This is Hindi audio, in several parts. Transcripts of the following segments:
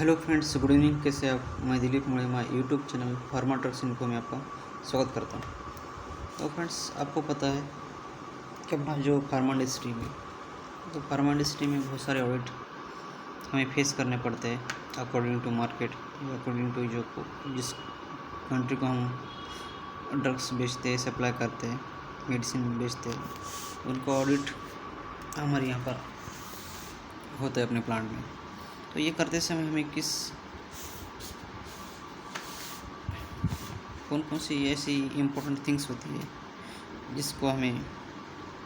Hello friends, good evening. कैसे आप? मैं दिलीप मुड़े, मैं यूट्यूब चैनल फार्मा ट्रक्स इनको में आपका स्वागत करता हूँ। तो फ्रेंड्स, आपको पता है कि अपना जो फार्मा इंडस्ट्री में फार्मा इंडस्ट्री में बहुत सारे ऑडिट हमें फेस करने पड़ते हैं according to market, according to जो जिस कंट्री को हम ड्रग्स बेचते हैं, सप्लाई करते हैं, मेडिसिन बेचते हैं, उनको ऑडिट हमारे यहाँ पर होता है अपने प्लांट में। तो ये करते समय हमें कौन कौन सी ऐसी इम्पोर्टेंट थिंग्स होती है जिसको हमें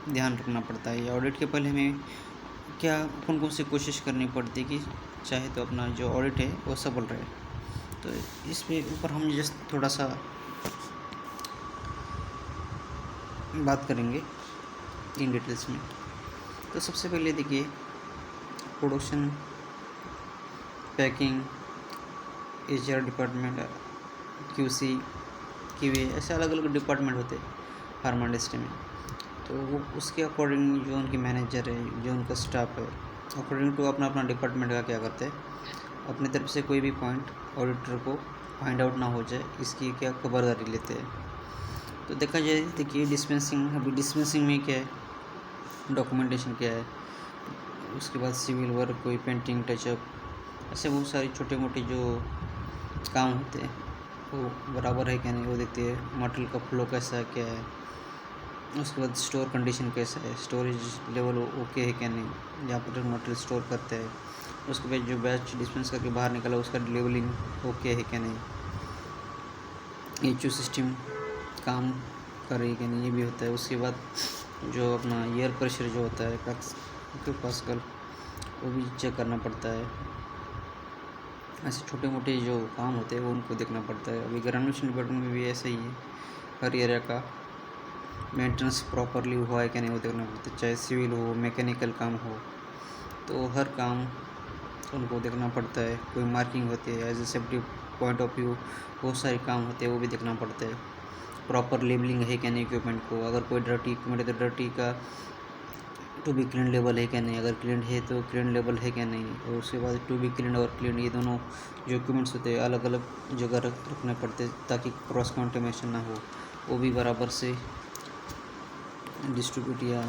ध्यान रखना पड़ता है, या ऑडिट के पहले हमें क्या कौन कौन सी कोशिश करनी पड़ती है कि चाहे तो अपना जो ऑडिट है वो सफल रहे। तो इस पे ऊपर हम जस्ट थोड़ा सा बात करेंगे इन डिटेल्स में। तो सबसे पहले देखिए, production, packing, HR department, QC, QA, ऐसे अलग अलग डिपार्टमेंट होते हैं फार्मा इंडस्ट्री में। तो वो उसके अकॉर्डिंग जो उनके मैनेजर है, जो उनका स्टाफ है, अकॉर्डिंग टू अपना अपना डिपार्टमेंट का क्या करते हैं, अपनी तरफ से कोई भी पॉइंट ऑडिटर को फाइंड आउट ना हो जाए इसकी क्या खबरदारी लेते हैं। तो देखा जाए, देखिए अभी डिस्पेंसिंग में क्या है, डॉक्यूमेंटेशन क्या है, उसके बाद सिविल वर्क, कोई पेंटिंग, टचअप, ऐसे बहुत सारी छोटे मोटे जो काम होते हैं वो बराबर है क्या नहीं वो देखते हैं। मटेरियल का फ्लो कैसा है, क्या है, उसके बाद स्टोर कंडीशन कैसा है, स्टोरेज लेवल ओके है क्या नहीं, जहाँ पर मटेरियल स्टोर करते हैं। उसके बाद जो बैच डिस्पेंस करके बाहर निकला उसका लेवलिंग ओके है क्या नहीं, HO सिस्टम काम कर रही है क्या नहीं, ये भी होता है। उसके बाद जो अपना एयर प्रेशर जो होता है पास्कल, वो भी चेक करना पड़ता है। ऐसे छोटे मोटे जो काम होते हैं वो उनको देखना पड़ता है। अभी ग्रेजुएशन डिपार्टमेंट में भी ऐसा ही है, हर एरिया का मेंटेनेंस प्रॉपरली हुआ है क्या नहीं वो देखना पड़ता है, चाहे सिविल हो, मैकेनिकल काम हो, तो हर काम उनको देखना पड़ता है। कोई मार्किंग होती है, as a safety point of view बहुत सारे काम होते हैं, वो भी देखना पड़ता है। प्रॉपर लेबलिंग है क्या नहीं इक्विपमेंट को, अगर कोई डर्टी इक्विपमेंट है तो डर्टी का टू बी क्लीन लेवल है क्या नहीं, अगर क्लीन है तो क्लीन लेवल है क्या नहीं, और उसके बाद टू बी क्लीन और क्लीन, ये दोनों जो इक्विपमेंट्स होते हैं अलग अलग जगह रखने पड़ते हैं ताकि क्रॉस कंटेमिनेशन ना हो, वो भी बराबर से डिस्ट्रीब्यूट या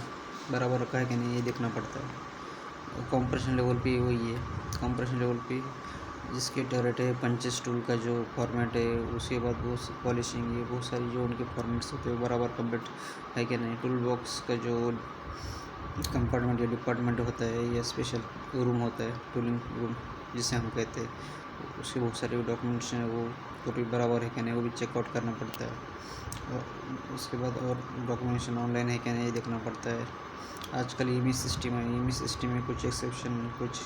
बराबर रखा है कि नहीं ये देखना पड़ता है। कंप्रेशन लेवल पे वही है, कंप्रेशन लेवल पे जिसके टरेट है, पंचेस टूल का जो फॉर्मेट है, उसके बाद वो पॉलिशिंग, ये बहुत सारी जो उनके फॉर्मेट्स होते हैं बराबर कंप्लीट है कि नहीं। टूल बॉक्स का जो कंपार्टमेंट या डिपार्टमेंट होता है या स्पेशल रूम होता है, टूलिंग रूम जिसे हम कहते हैं, उसके बहुत सारे डॉक्यूमेंटेशन है वो पूरी बराबर है कि नहीं वो भी चेकआउट करना पड़ता है। और उसके बाद और डॉक्यूमेंटेशन ऑनलाइन है क्या नहीं ये देखना पड़ता है। आजकल ईमेज सिस्टम है, ईमेज सिस्टम में कुछ एक्सेप्शन, कुछ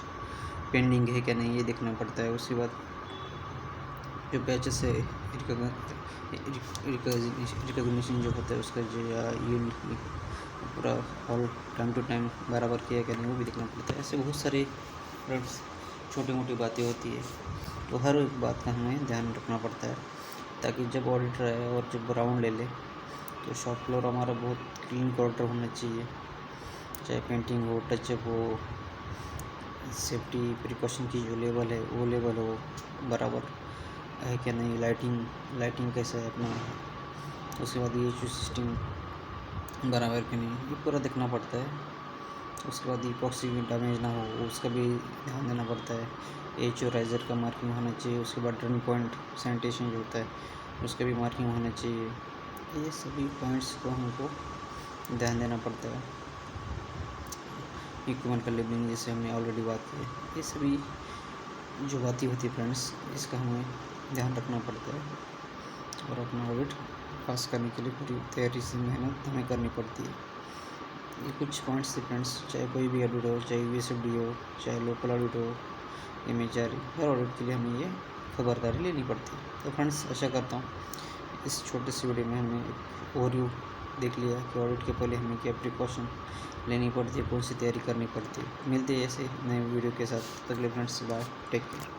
पेंडिंग है क्या नहीं ये देखना पड़ता है। उसके बाद जो बैचेस है, रिकॉग्निशन जो होता है उसका जो यील्ड पूरा ऑल टाइम टू टाइम बराबर किया क्या नहीं वो भी देखना पड़ता है। ऐसे बहुत सारे छोटी मोटी बातें होती है, तो हर एक बात का हमें ध्यान रखना पड़ता है ताकि जब ऑडिटर आए और जब राउंड ले ले तो शॉप फ्लोर हमारा बहुत क्लीन ऑर्डर होना चाहिए, चाहे पेंटिंग हो, टचअप हो, सेफ्टी प्रिकॉशन की जो लेवल है वो लेवल हो बराबर है क्या नहीं, लाइटिंग कैसा है अपना, उसके बाद ये सिस्टम बराबर कि नहीं ये पूरा देखना पड़ता है। उसके बाद इपॉक्सी में डैमेज ना हो उसका भी ध्यान देना पड़ता है। HO राइजर का मार्किंग होना चाहिए, उसके बाद टर्न पॉइंट सैनिटेशन जो होता है उसका भी मार्किंग होना चाहिए। ये सभी पॉइंट्स को हमको ध्यान देना पड़ता है। इक्विपमेंट का लेबलिंग जैसे हमने ऑलरेडी बात की, ये सभी जो बातें होती है फ्रेंड्स, इसका हमें ध्यान रखना पड़ता है और अपना ऑडिट पास करने के लिए पूरी तैयारी से मेहनत हमें करनी पड़ती है। ये कुछ पॉइंट्स थे फ्रेंड्स, चाहे कोई भी ऑडिट हो, चाहे USFD हो, चाहे लोकल ऑडिट हो, MHR, हर ऑडिट के लिए हमें ये खबरदारी लेनी पड़ती है। तो फ्रेंड्स, आशा करता हूँ इस छोटे से वीडियो में हमने एक ओवरव्यू देख लिया कि ऑडिट के पहले हमें क्या प्रिकॉशन लेनी पड़ती है, कौन सी तैयारी करनी पड़ती है। मिलते हैं ऐसे नए वीडियो के साथ, तब तक के लिए फ्रेंड्स बाय, टेक केयर।